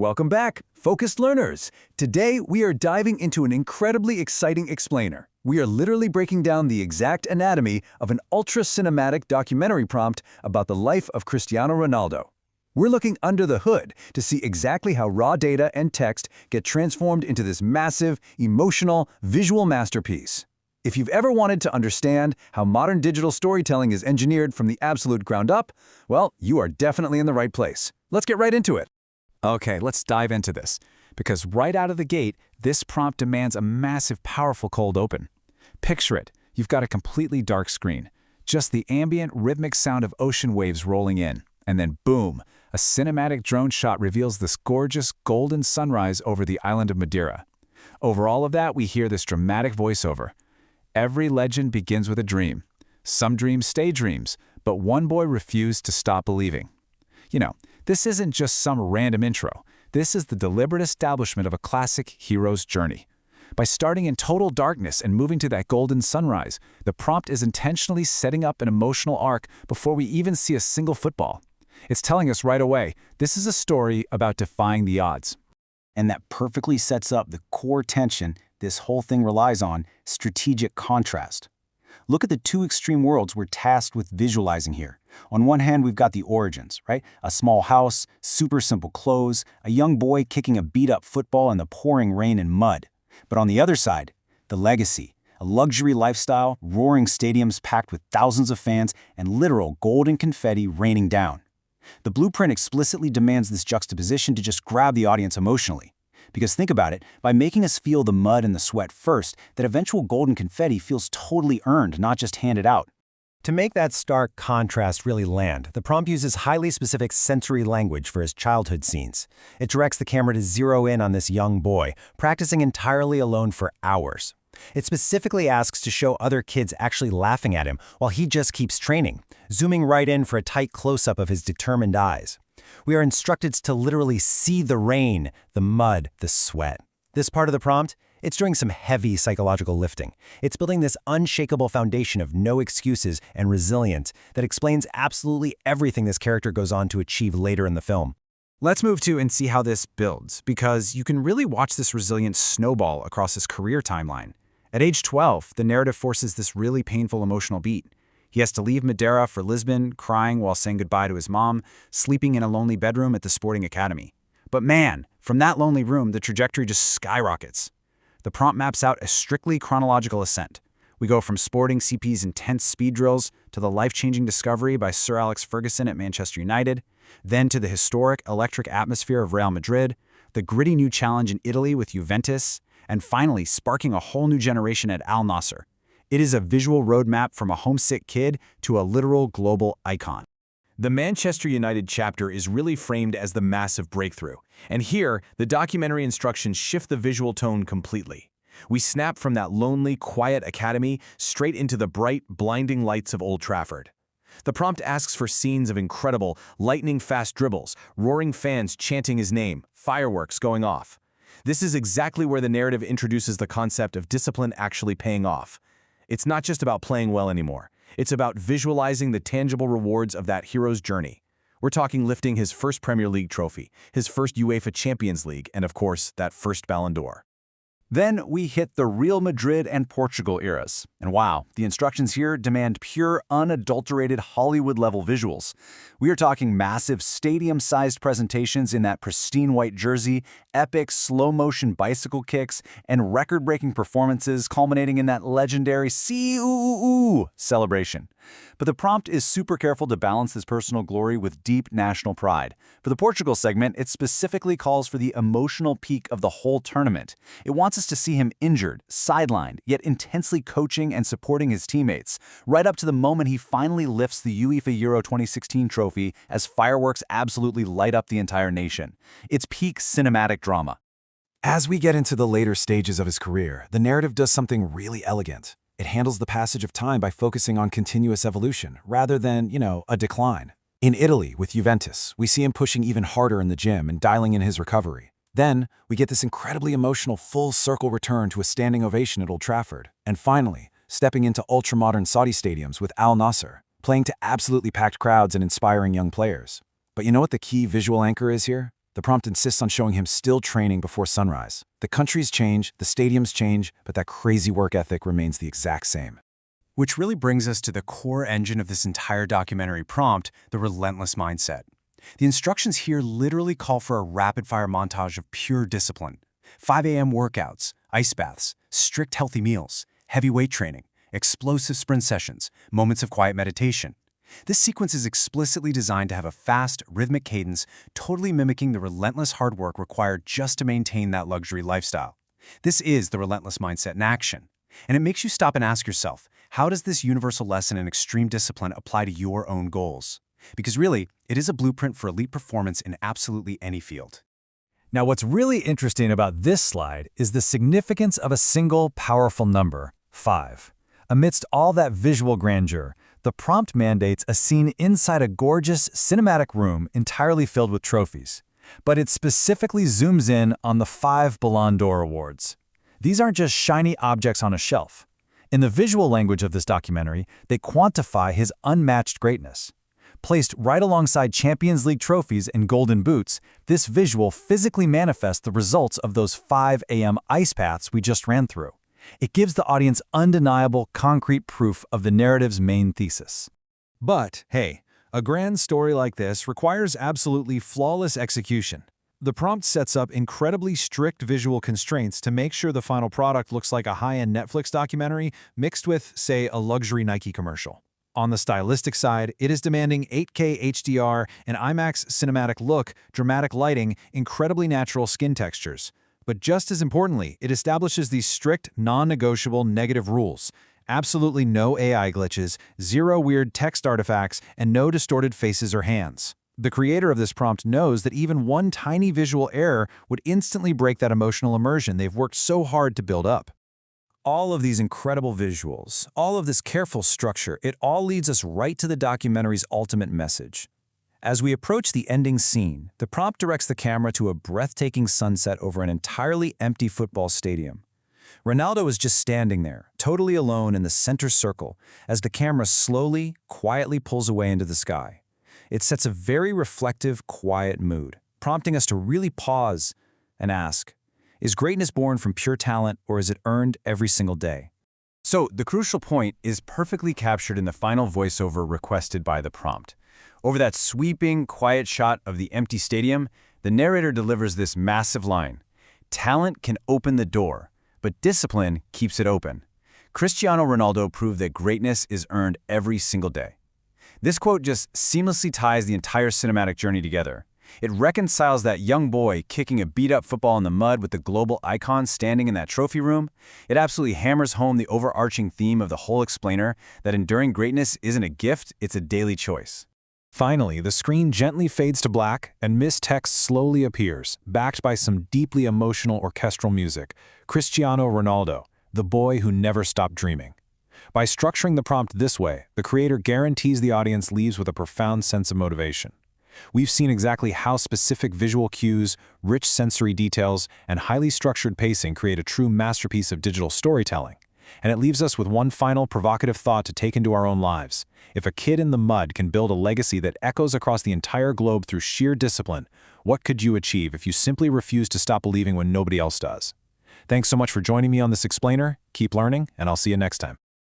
Welcome back, focused learners. Today, we are diving into an incredibly exciting explainer. We are literally breaking down the exact anatomy of an ultra-cinematic documentary prompt about the life of Cristiano Ronaldo. We're looking under the hood to see exactly how raw data and text get transformed into this massive, emotional, visual masterpiece. If you've ever wanted to understand how modern digital storytelling is engineered from the absolute ground up, well, you are definitely in the right place. Let's get right into it. Okay, let's dive into this, because right out of the gate, this prompt demands a massive, powerful cold open. Picture it, you've got a completely dark screen, just the ambient, rhythmic sound of ocean waves rolling in, and then boom, a cinematic drone shot reveals this gorgeous, golden sunrise over the island of Madeira. Over all of that, we hear this dramatic voiceover. Every legend begins with a dream. Some dreams stay dreams, but one boy refused to stop believing. This isn't just some random intro. This is the deliberate establishment of a classic hero's journey. By starting in total darkness and moving to that golden sunrise, the prompt is intentionally setting up an emotional arc before we even see a single football. It's telling us right away, this is a story about defying the odds. And that perfectly sets up the core tension this whole thing relies on: strategic contrast. Look at the two extreme worlds we're tasked with visualizing here. On one hand, we've got the origins, right? A small house, super simple clothes, a young boy kicking a beat-up football in the pouring rain and mud. But on the other side, the legacy, a luxury lifestyle, roaring stadiums packed with thousands of fans, and literal golden confetti raining down. The blueprint explicitly demands this juxtaposition to just grab the audience emotionally. Because think about it, by making us feel the mud and the sweat first, that eventual golden confetti feels totally earned, not just handed out. To make that stark contrast really land, the prompt uses highly specific sensory language for his childhood scenes. It directs the camera to zero in on this young boy, practicing entirely alone for hours. It specifically asks to show other kids actually laughing at him while he just keeps training, zooming right in for a tight close-up of his determined eyes. We are instructed to literally see the rain, the mud, the sweat. This part of the prompt, it's doing some heavy psychological lifting. It's building this unshakable foundation of no excuses and resilience that explains absolutely everything this character goes on to achieve later in the film. Let's move to and see how this builds, because you can really watch this resilience snowball across his career timeline. At age 12, the narrative forces this really painful emotional beat. He has to leave Madeira for Lisbon, crying while saying goodbye to his mom, sleeping in a lonely bedroom at the sporting academy. But man, from that lonely room, the trajectory just skyrockets. The prompt maps out a strictly chronological ascent. We go from Sporting CP's intense speed drills to the life-changing discovery by Sir Alex Ferguson at Manchester United, then to the historic electric atmosphere of Real Madrid, the gritty new challenge in Italy with Juventus, and finally sparking a whole new generation at Al Nassr. It is a visual roadmap from a homesick kid to a literal global icon. The Manchester United chapter is really framed as the massive breakthrough, and here, the documentary instructions shift the visual tone completely. We snap from that lonely, quiet academy straight into the bright, blinding lights of Old Trafford. The prompt asks for scenes of incredible, lightning-fast dribbles, roaring fans chanting his name, fireworks going off. This is exactly where the narrative introduces the concept of discipline actually paying off. It's not just about playing well anymore. It's about visualizing the tangible rewards of that hero's journey. We're talking lifting his first Premier League trophy, his first UEFA Champions League, and of course, that first Ballon d'Or. Then we hit the Real Madrid and Portugal eras. And wow, the instructions here demand pure, unadulterated Hollywood-level visuals. We are talking massive, stadium-sized presentations in that pristine white jersey, epic slow-motion bicycle kicks, and record-breaking performances culminating in that legendary "See-ooh-ooh" celebration. But the prompt is super careful to balance this personal glory with deep national pride. For the Portugal segment, it specifically calls for the emotional peak of the whole tournament. It wants us to see him injured, sidelined, yet intensely coaching and supporting his teammates, right up to the moment he finally lifts the UEFA Euro 2016 trophy as fireworks absolutely light up the entire nation. It's peak cinematic drama. As we get into the later stages of his career, the narrative does something really elegant. It handles the passage of time by focusing on continuous evolution, rather than, a decline. In Italy, with Juventus, we see him pushing even harder in the gym and dialing in his recovery. Then, we get this incredibly emotional full-circle return to a standing ovation at Old Trafford. And finally, stepping into ultra-modern Saudi stadiums with Al Nassr, playing to absolutely packed crowds and inspiring young players. But you know what the key visual anchor is here? The prompt insists on showing him still training before sunrise. The countries change, the stadiums change, but that crazy work ethic remains the exact same. Which really brings us to the core engine of this entire documentary prompt, the relentless mindset. The instructions here literally call for a rapid-fire montage of pure discipline. 5 a.m. workouts, ice baths, strict healthy meals, heavy weight training, explosive sprint sessions, moments of quiet meditation. This sequence is explicitly designed to have a fast, rhythmic cadence, totally mimicking the relentless hard work required just to maintain that luxury lifestyle. This is the relentless mindset in action. And it makes you stop and ask yourself, how does this universal lesson in extreme discipline apply to your own goals? Because really, it is a blueprint for elite performance in absolutely any field. Now, what's really interesting about this slide is the significance of a single powerful number, 5. Amidst all that visual grandeur, the prompt mandates a scene inside a gorgeous, cinematic room entirely filled with trophies. But it specifically zooms in on the 5 Ballon d'Or awards. These aren't just shiny objects on a shelf. In the visual language of this documentary, they quantify his unmatched greatness. Placed right alongside Champions League trophies and golden boots, this visual physically manifests the results of those 5 a.m. ice baths we just ran through. It gives the audience undeniable, concrete proof of the narrative's main thesis. But, hey, a grand story like this requires absolutely flawless execution. The prompt sets up incredibly strict visual constraints to make sure the final product looks like a high-end Netflix documentary mixed with, say, a luxury Nike commercial. On the stylistic side, it is demanding 8K HDR, an IMAX cinematic look, dramatic lighting, incredibly natural skin textures. But just as importantly, it establishes these strict, non-negotiable negative rules. Absolutely no AI glitches, 0 weird text artifacts, and no distorted faces or hands. The creator of this prompt knows that even one tiny visual error would instantly break that emotional immersion they've worked so hard to build up. All of these incredible visuals, all of this careful structure, it all leads us right to the documentary's ultimate message. As we approach the ending scene, the prompt directs the camera to a breathtaking sunset over an entirely empty football stadium. Ronaldo is just standing there, totally alone in the center circle, as the camera slowly, quietly pulls away into the sky. It sets a very reflective, quiet mood, prompting us to really pause and ask, is greatness born from pure talent, or is it earned every single day? So, the crucial point is perfectly captured in the final voiceover requested by the prompt. Over that sweeping, quiet shot of the empty stadium, the narrator delivers this massive line. Talent can open the door, but discipline keeps it open. Cristiano Ronaldo proved that greatness is earned every single day. This quote just seamlessly ties the entire cinematic journey together. It reconciles that young boy kicking a beat-up football in the mud with the global icon standing in that trophy room. It absolutely hammers home the overarching theme of the whole explainer that enduring greatness isn't a gift, it's a daily choice. Finally, the screen gently fades to black and mist text slowly appears, backed by some deeply emotional orchestral music. Cristiano Ronaldo, the boy who never stopped dreaming. By structuring the prompt this way, the creator guarantees the audience leaves with a profound sense of motivation. We've seen exactly how specific visual cues, rich sensory details, and highly structured pacing create a true masterpiece of digital storytelling. And it leaves us with one final provocative thought to take into our own lives. If a kid in the mud can build a legacy that echoes across the entire globe through sheer discipline, what could you achieve if you simply refuse to stop believing when nobody else does? Thanks so much for joining me on this explainer. Keep learning, and I'll see you next time.